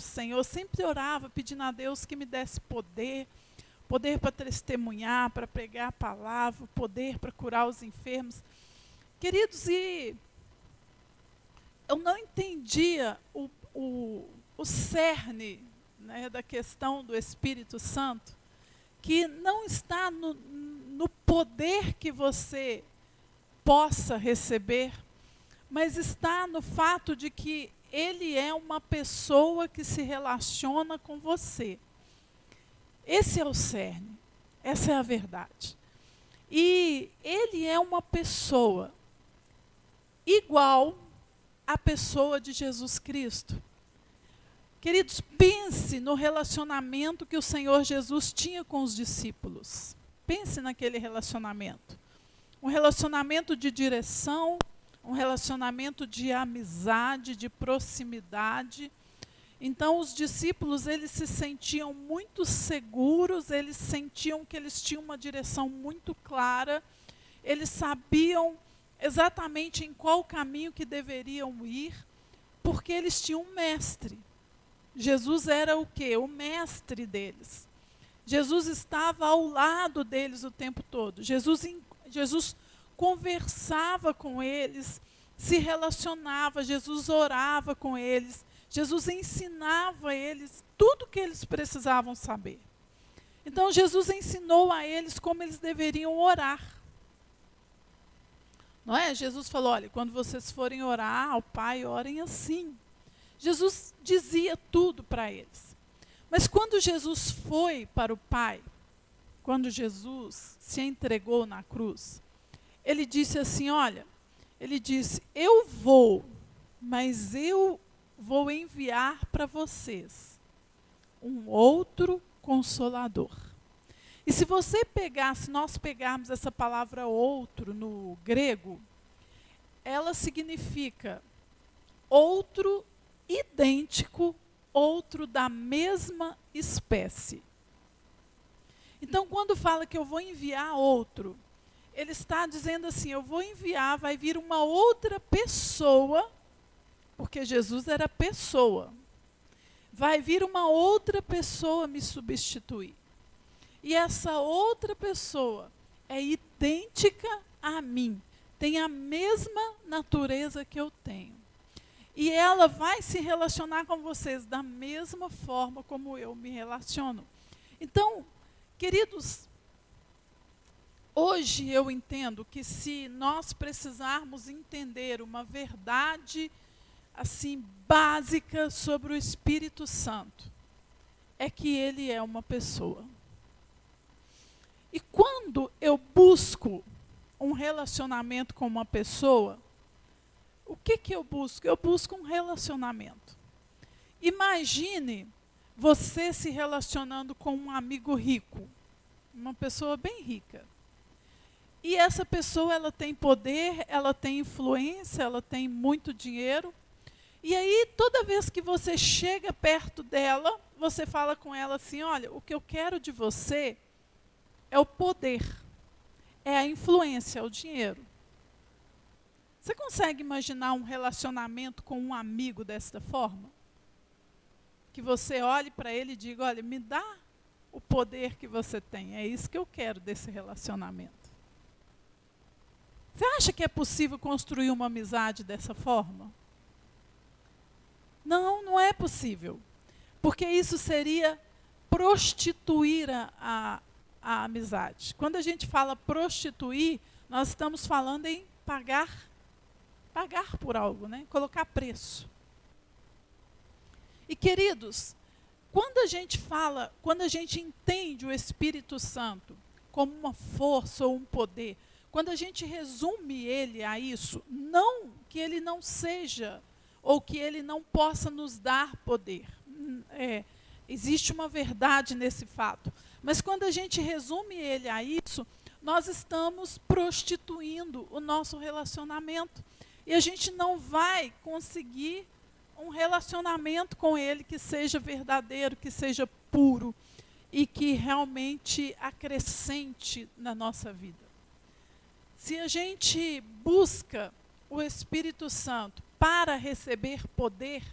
Senhor, sempre orava pedindo a Deus que me desse poder para testemunhar, para pregar a palavra, poder para curar os enfermos. Queridos, e eu não entendia o cerne, né, da questão do Espírito Santo, que não está no poder que você possa receber, mas está no fato de que ele é uma pessoa que se relaciona com você. Esse é o cerne, essa é a verdade. E ele é uma pessoa igual à pessoa de Jesus Cristo. Queridos, pense no relacionamento que o Senhor Jesus tinha com os discípulos. Pense naquele relacionamento. Um relacionamento de direção, um relacionamento de amizade, de proximidade. Então, os discípulos, eles se sentiam muito seguros, eles sentiam que eles tinham uma direção muito clara, eles sabiam exatamente em qual caminho que deveriam ir, porque eles tinham um mestre. Jesus era o quê? O mestre deles. Jesus estava ao lado deles o tempo todo. Jesus conversava com eles, se relacionava, Jesus orava com eles, Jesus ensinava a eles tudo o que eles precisavam saber. Então, Jesus ensinou a eles como eles deveriam orar. Não é? Jesus falou, olha, quando vocês forem orar ao Pai, orem assim. Jesus dizia tudo para eles. Mas quando Jesus foi para o Pai, quando Jesus se entregou na cruz, ele disse assim, olha, ele disse, eu vou, mas eu vou enviar para vocês um outro Consolador. E se nós pegarmos essa palavra outro no grego, ela significa outro idêntico, outro da mesma espécie. Então, quando fala que eu vou enviar outro, ele está dizendo assim, eu vou enviar, vai vir uma outra pessoa, porque Jesus era pessoa. Vai vir uma outra pessoa me substituir. E essa outra pessoa é idêntica a mim, tem a mesma natureza que eu tenho. E ela vai se relacionar com vocês da mesma forma como eu me relaciono. Então, queridos, hoje eu entendo que se nós precisarmos entender uma verdade assim básica sobre o Espírito Santo, é que ele é uma pessoa. E quando eu busco um relacionamento com uma pessoa, o que eu busco? Eu busco um relacionamento. Imagine você se relacionando com um amigo rico, uma pessoa bem rica. E essa pessoa, ela tem poder, ela tem influência, ela tem muito dinheiro. E aí, toda vez que você chega perto dela, você fala com ela assim, olha, o que eu quero de você é o poder, é a influência, é o dinheiro. Você consegue imaginar um relacionamento com um amigo desta forma? Que você olhe para ele e diga, olha, me dá o poder que você tem, é isso que eu quero desse relacionamento. Você acha que é possível construir uma amizade dessa forma? Não, não é possível. Porque isso seria prostituir a amizade. Quando a gente fala prostituir, nós estamos falando em pagar por algo, né? Colocar preço. E queridos, quando a gente entende o Espírito Santo como uma força ou um poder, quando a gente resume ele a isso, não que ele não seja ou que ele não possa nos dar poder. Existe uma verdade nesse fato. Mas quando a gente resume ele a isso, nós estamos prostituindo o nosso relacionamento. E a gente não vai conseguir um relacionamento com ele que seja verdadeiro, que seja puro e que realmente acrescente na nossa vida. Se a gente busca o Espírito Santo para receber poder,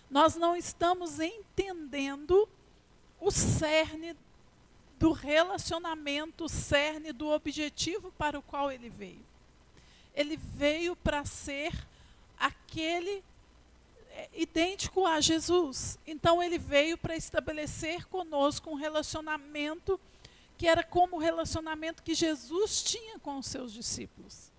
nós não estamos entendendo o cerne do relacionamento, o cerne do objetivo para o qual ele veio. Ele veio para ser aquele idêntico a Jesus. Então ele veio para estabelecer conosco um relacionamento que era como o relacionamento que Jesus tinha com os seus discípulos.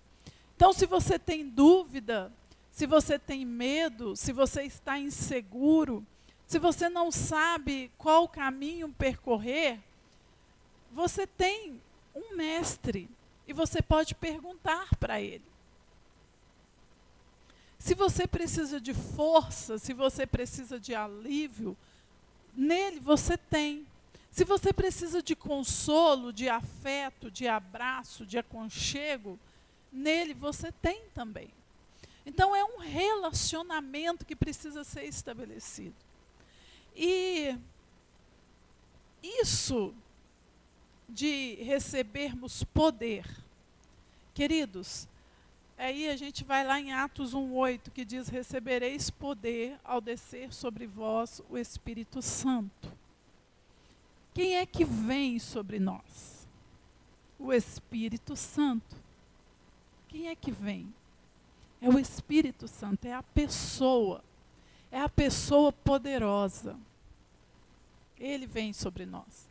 Então, se você tem dúvida, se você tem medo, se você está inseguro, se você não sabe qual caminho percorrer, você tem um mestre e você pode perguntar para ele. Se você precisa de força, se você precisa de alívio, nele você tem. Se você precisa de consolo, de afeto, de abraço, de aconchego, nele você tem também. Então é um relacionamento que precisa ser estabelecido. E isso de recebermos poder, queridos, aí a gente vai lá em Atos 1:8, que diz: recebereis poder ao descer sobre vós o Espírito Santo. Quem é que vem sobre nós? O Espírito Santo. Quem é que vem? É o Espírito Santo, é a pessoa poderosa. Ele vem sobre nós.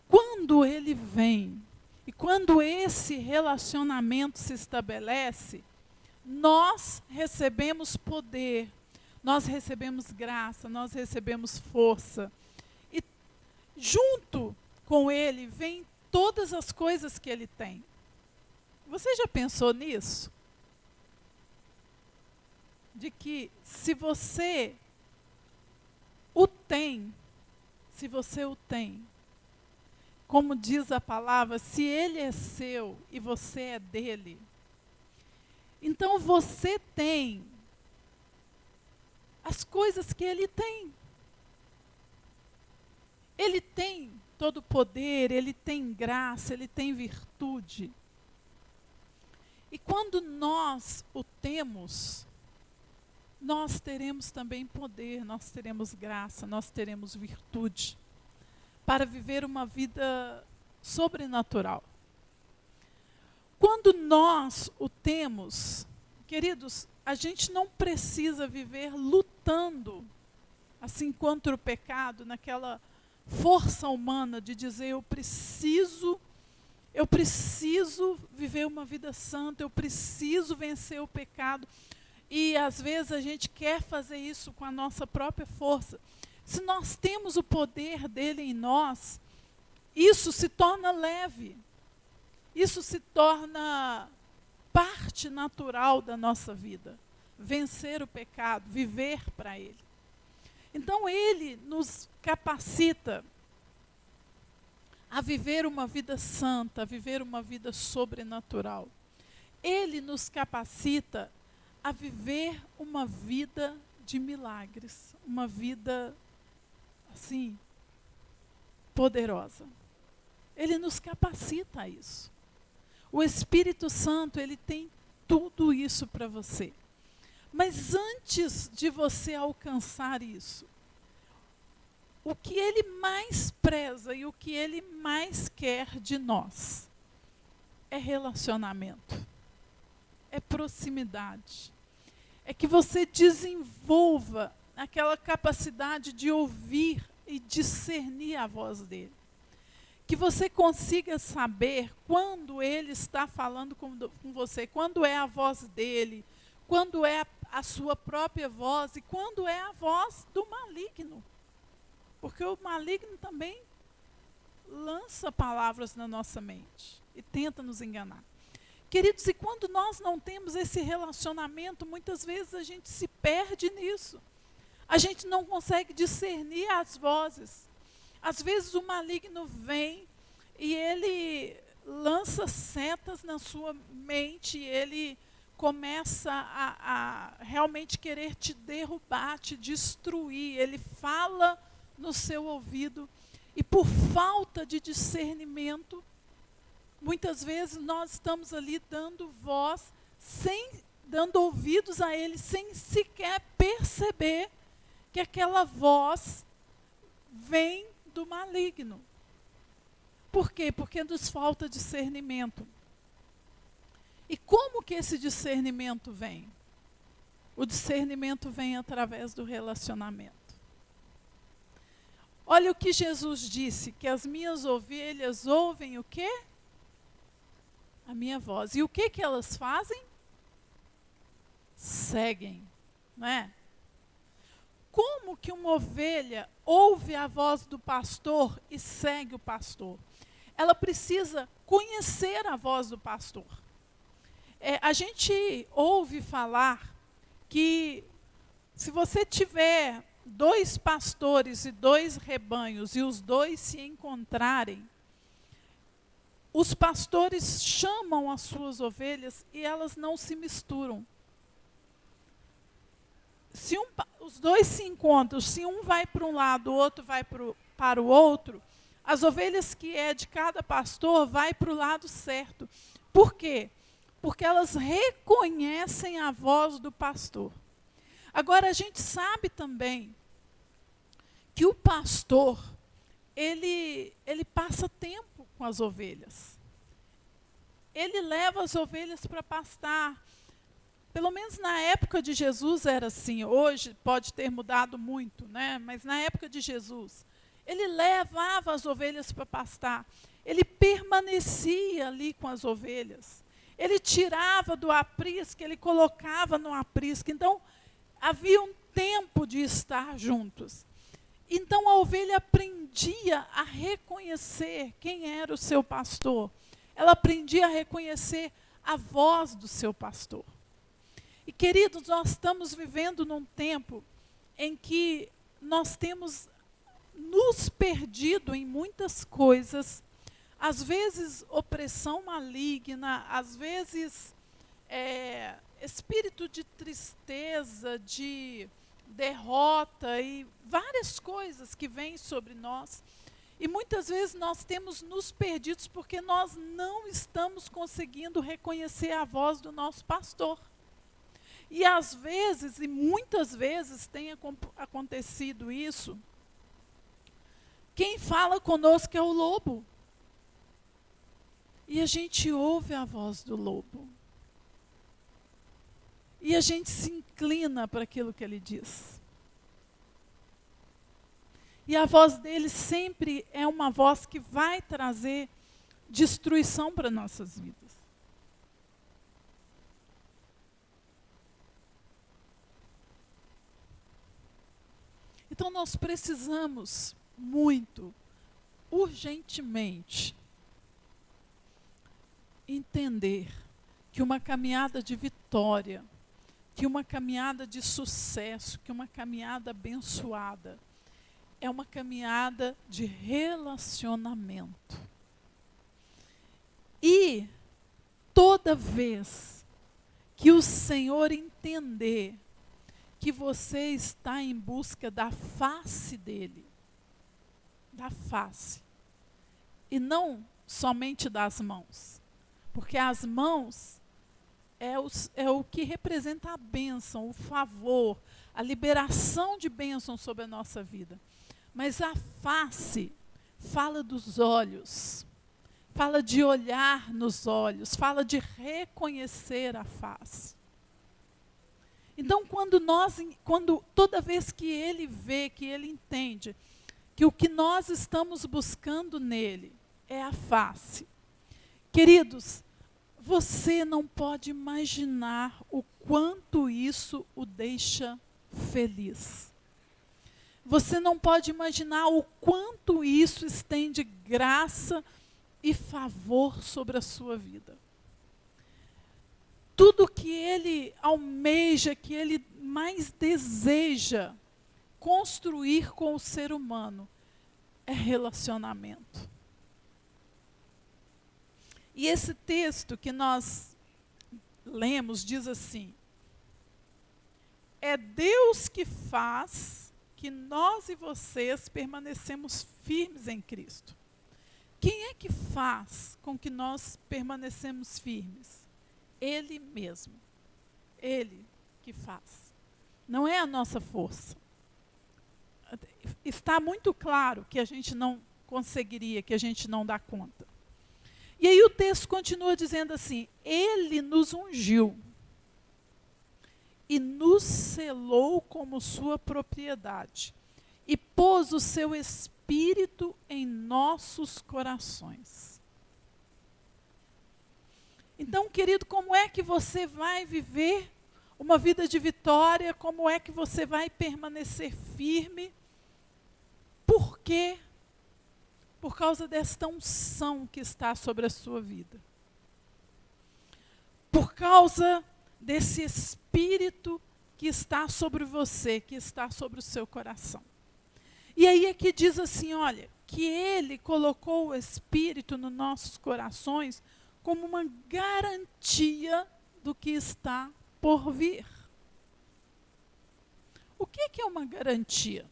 Quando ele vem, e quando esse relacionamento se estabelece, nós recebemos poder, nós recebemos graça, nós recebemos força. E junto com ele vem todas as coisas que ele tem. Você já pensou nisso? De que se você o tem, como diz a palavra, se ele é seu e você é dele, então você tem as coisas que ele tem. Ele tem todo o poder, ele tem graça, ele tem virtude. E quando nós o temos, nós teremos também poder, nós teremos graça, nós teremos virtude para viver uma vida sobrenatural. Quando nós o temos, queridos, a gente não precisa viver lutando assim contra o pecado, naquela força humana de dizer eu preciso viver uma vida santa, eu preciso vencer o pecado. E às vezes a gente quer fazer isso com a nossa própria força. Se nós temos o poder dele em nós, isso se torna leve. Isso se torna parte natural da nossa vida. Vencer o pecado, viver para ele. Então ele nos capacita a viver uma vida santa, a viver uma vida sobrenatural. Ele nos capacita a viver uma vida de milagres, uma vida assim, poderosa. Ele nos capacita a isso. O Espírito Santo, ele tem tudo isso para você. Mas antes de você alcançar isso, o que ele mais preza e o que ele mais quer de nós é relacionamento, é proximidade. É que você desenvolva aquela capacidade de ouvir e discernir a voz dele. Que você consiga saber quando ele está falando com você, quando é a voz dele, quando é a sua própria voz e quando é a voz do maligno. Porque o maligno também lança palavras na nossa mente e tenta nos enganar. Queridos, e quando nós não temos esse relacionamento, muitas vezes a gente se perde nisso. A gente não consegue discernir as vozes. Às vezes o maligno vem e ele lança setas na sua mente, ele começa a realmente querer te derrubar, te destruir. Ele fala no seu ouvido e por falta de discernimento, muitas vezes nós estamos ali dando voz, dando ouvidos a ele, sem sequer perceber que aquela voz vem do maligno. Por quê? Porque nos falta discernimento. E como que esse discernimento vem? O discernimento vem através do relacionamento. Olha o que Jesus disse, que as minhas ovelhas ouvem o quê? A minha voz. E o que que elas fazem? Seguem, não é? Como que uma ovelha ouve a voz do pastor e segue o pastor? Ela precisa conhecer a voz do pastor. A gente ouve falar que se você tiver 2 pastores e 2 rebanhos e os 2 se encontrarem, os pastores chamam as suas ovelhas e elas não se misturam. Se os 2 se encontram, se um vai para um lado, o outro vai para o outro, as ovelhas que é de cada pastor vai para o lado certo. Por quê? Porque elas reconhecem a voz do pastor. Agora, a gente sabe também que o pastor, ele passa tempo com as ovelhas. Ele leva as ovelhas para pastar. Pelo menos na época de Jesus era assim. Hoje pode ter mudado muito, né? Mas na época de Jesus, ele levava as ovelhas para pastar. Ele permanecia ali com as ovelhas. Ele tirava do aprisco, ele colocava no aprisco. Então, havia um tempo de estar juntos. Então, a ovelha aprendia a reconhecer quem era o seu pastor. Ela aprendia a reconhecer a voz do seu pastor. E, queridos, nós estamos vivendo num tempo em que nós temos nos perdido em muitas coisas, às vezes opressão maligna, às vezes espírito de tristeza, de derrota e várias coisas que vêm sobre nós. E muitas vezes nós temos nos perdidos porque nós não estamos conseguindo reconhecer a voz do nosso pastor. E às vezes, e muitas vezes tem acontecido isso, quem fala conosco é o lobo. E a gente ouve a voz do lobo. E a gente se inclina para aquilo que ele diz. E a voz dele sempre é uma voz que vai trazer destruição para nossas vidas. Então nós precisamos muito, urgentemente, entender que uma caminhada de vitória, que uma caminhada de sucesso, que uma caminhada abençoada, é uma caminhada de relacionamento. E toda vez que o Senhor entender que você está em busca da face dele, da face, e não somente das mãos, porque as mãos é o que representa a bênção, o favor, a liberação de bênção sobre a nossa vida. Mas a face fala dos olhos, fala de olhar nos olhos, fala de reconhecer a face. Então, quando toda vez que ele vê, que ele entende, que o que nós estamos buscando nele é a face. Queridos, você não pode imaginar o quanto isso o deixa feliz. Você não pode imaginar o quanto isso estende graça e favor sobre a sua vida. Tudo que ele almeja, que ele mais deseja construir com o ser humano é relacionamento. E esse texto que nós lemos diz assim: é Deus que faz que nós e vocês permanecemos firmes em Cristo. Quem é que faz com que nós permanecemos firmes? Ele mesmo. Ele que faz. Não é a nossa força. está muito claro que a gente não conseguiria, que a gente não dá conta. E aí o texto continua dizendo assim: Ele nos ungiu e nos selou como sua propriedade, e pôs o seu Espírito em nossos corações. Então, querido, como é que você vai viver uma vida de vitória? Como é que você vai permanecer firme? Por quê? Por causa desta unção que está sobre a sua vida. Por causa desse Espírito que está sobre você, que está sobre o seu coração. E aí aqui diz assim, olha, que Ele colocou o Espírito nos nossos corações como uma garantia do que está por vir. O que é uma garantia?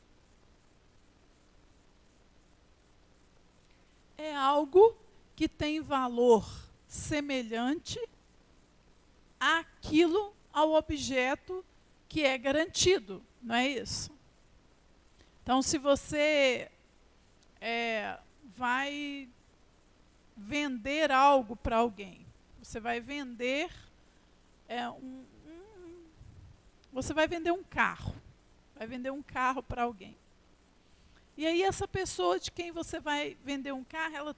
É algo que tem valor semelhante àquilo, ao objeto que é garantido, não é isso? Então, se você vai vender algo para alguém, você vai vender você vai vender um carro, para alguém. E aí essa pessoa de quem você vai vender um carro,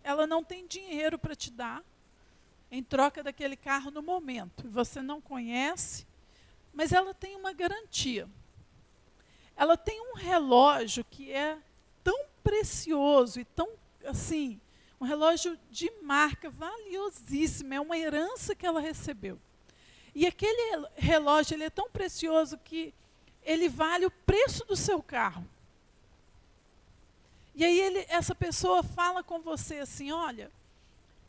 ela não tem dinheiro para te dar em troca daquele carro no momento. Você não conhece, mas ela tem uma garantia. Ela tem um relógio que é tão precioso e tão, assim, um relógio de marca valiosíssima, é uma herança que ela recebeu. E aquele relógio, ele é tão precioso que ele vale o preço do seu carro. E aí essa pessoa fala com você assim, olha,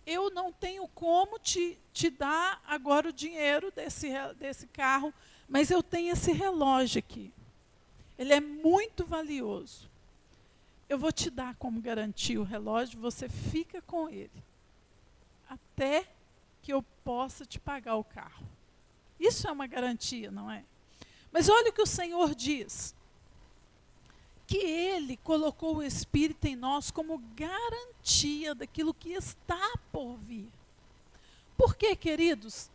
eu não tenho como te dar agora o dinheiro desse carro, mas eu tenho esse relógio aqui. Ele é muito valioso. Eu vou te dar como garantia o relógio, você fica com ele, até que eu possa te pagar o carro. Isso é uma garantia, não é? Mas olha o que o Senhor diz. Que Ele colocou o Espírito em nós como garantia daquilo que está por vir. Por quê, queridos?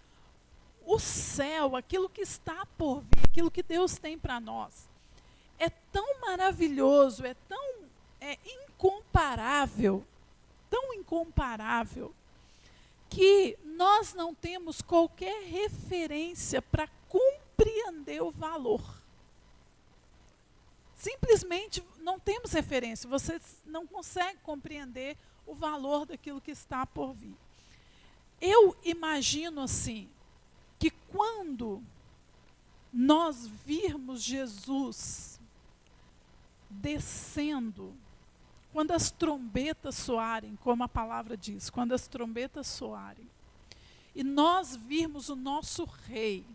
O céu, aquilo que está por vir, aquilo que Deus tem para nós, é tão maravilhoso, é tão incomparável, que nós não temos qualquer referência para compreender o valor. Simplesmente não temos referência, você não consegue compreender o valor daquilo que está por vir. Eu imagino assim, que quando nós virmos Jesus descendo, quando as trombetas soarem, como a palavra diz, quando as trombetas soarem, e nós virmos o nosso Rei,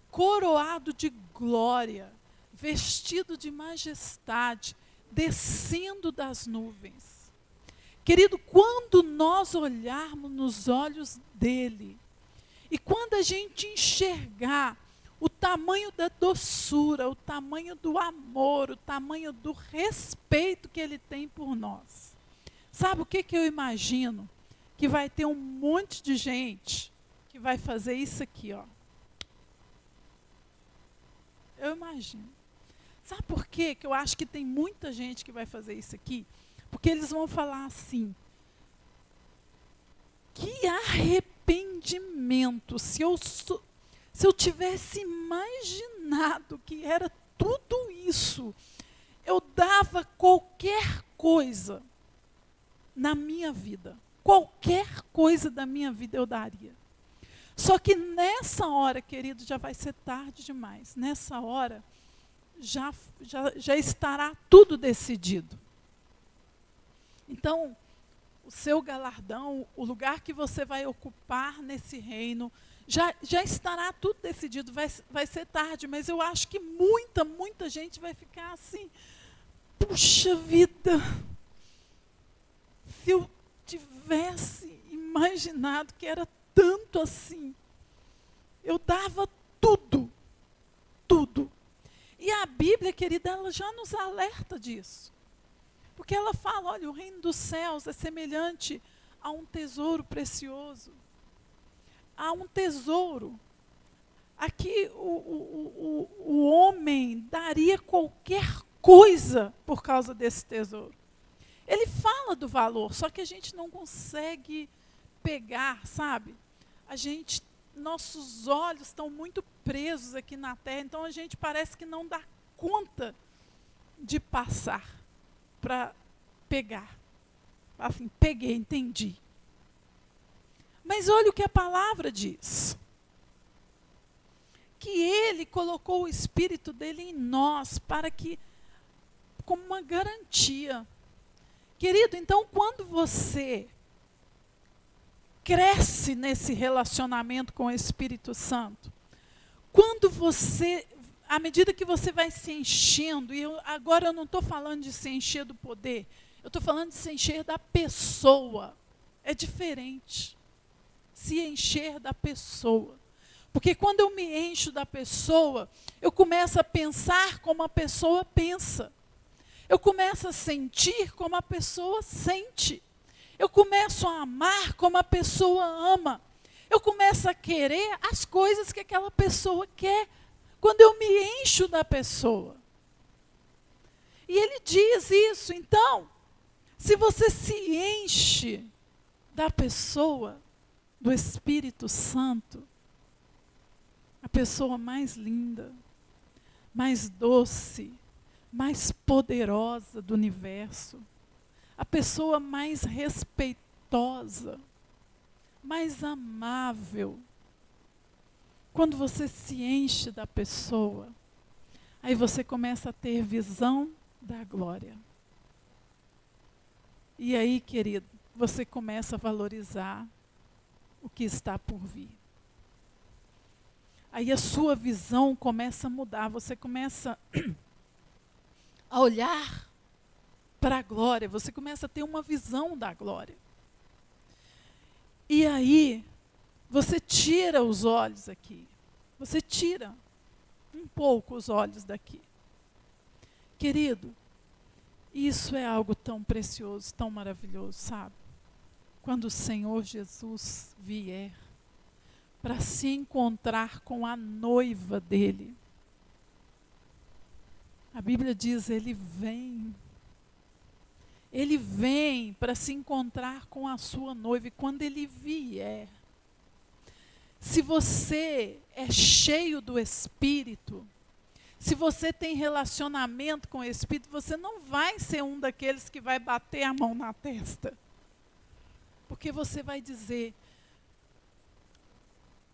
coroado de glória, vestido de majestade, descendo das nuvens. Querido, quando nós olharmos nos olhos dele, e quando a gente enxergar o tamanho da doçura, o tamanho do amor, o tamanho do respeito que ele tem por nós, sabe o que eu imagino? Que vai ter um monte de gente que vai fazer isso aqui, ó. Eu imagino. Sabe por quê que eu acho que tem muita gente que vai fazer isso aqui? Porque eles vão falar assim, que arrependimento, se eu tivesse imaginado que era tudo isso, eu dava qualquer coisa na minha vida. Qualquer coisa da minha vida eu daria. Só que nessa hora, querido, já vai ser tarde demais. Nessa hora, já estará tudo decidido. Então, o seu galardão, o lugar que você vai ocupar nesse reino, já estará tudo decidido. Vai ser tarde, mas eu acho que muita gente vai ficar assim, puxa vida, se eu tivesse imaginado que era tanto assim, eu dava tudo. E a Bíblia, querida, ela já nos alerta disso. Porque ela fala, olha, o reino dos céus é semelhante a um tesouro precioso. A um tesouro. Aqui o homem daria qualquer coisa por causa desse tesouro. Ele fala do valor, só que a gente não consegue pegar, sabe? Nossos olhos estão muito presos aqui na terra, então a gente parece que não dá conta de passar para pegar. Assim, peguei, entendi. Mas olha o que a palavra diz. Que Ele colocou o Espírito dele em nós para que, como uma garantia. Querido, então quando você cresce nesse relacionamento com o Espírito Santo, à medida que você vai se enchendo, agora eu não estou falando de se encher do poder, eu estou falando de se encher da pessoa. É diferente. Se encher da pessoa. Porque quando eu me encho da pessoa, eu começo a pensar como a pessoa pensa. Eu começo a sentir como a pessoa sente. Eu começo a amar como a pessoa ama. Eu começo a querer as coisas que aquela pessoa quer, quando eu me encho da pessoa. E ele diz isso. Então, se você se enche da pessoa, do Espírito Santo, a pessoa mais linda, mais doce, mais poderosa do universo, a pessoa mais respeitosa, mais amável. Quando você se enche da pessoa, aí você começa a ter visão da glória. E aí, querido, você começa a valorizar o que está por vir. Aí a sua visão começa a mudar, você começa a olhar para a glória, você começa a ter uma visão da glória. E aí, você tira os olhos aqui, você tira um pouco os olhos daqui. Querido, isso é algo tão precioso, tão maravilhoso, sabe? Quando o Senhor Jesus vier para se encontrar com a noiva dele. A Bíblia diz, ele vem. Ele vem para se encontrar com a sua noiva. E quando ele vier, se você é cheio do Espírito, se você tem relacionamento com o Espírito, você não vai ser um daqueles que vai bater a mão na testa. Porque você vai dizer,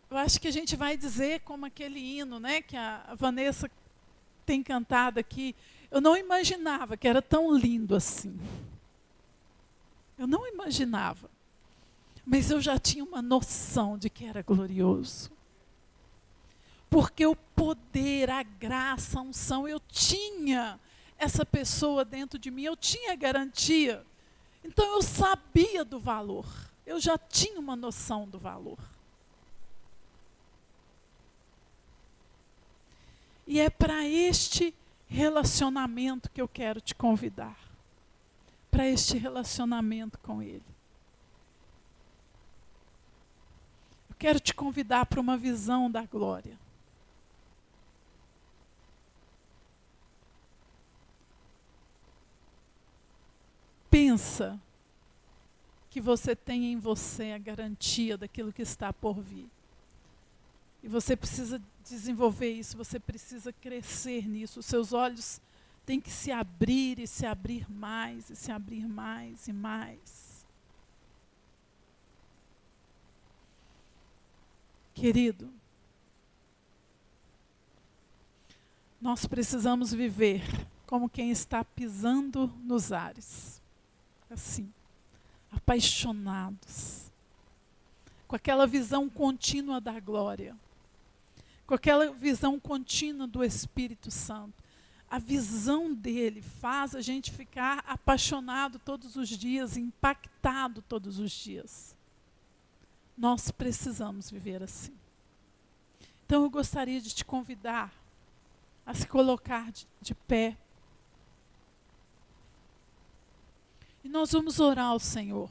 eu acho que a gente vai dizer como aquele hino, né, que a Vanessa tem cantado aqui, eu não imaginava que era tão lindo assim. Eu não imaginava. Mas eu já tinha uma noção de que era glorioso. Porque o poder, a graça, a unção, eu tinha essa pessoa dentro de mim, eu tinha garantia. Então eu sabia do valor. Eu já tinha uma noção do valor. E é para este relacionamento que eu quero te convidar. Para este relacionamento com Ele. Eu quero te convidar para uma visão da glória. Pensa que você tem em você a garantia daquilo que está por vir. E você precisa desenvolver isso, você precisa crescer nisso. Os seus olhos têm que se abrir e se abrir mais, e se abrir mais e mais. Querido, nós precisamos viver como quem está pisando nos ares. Assim, apaixonados, com aquela visão contínua da glória, com aquela visão contínua do Espírito Santo. A visão dele faz a gente ficar apaixonado todos os dias, impactado todos os dias. Nós precisamos viver assim. Então eu gostaria de te convidar a se colocar de pé. E nós vamos orar ao Senhor.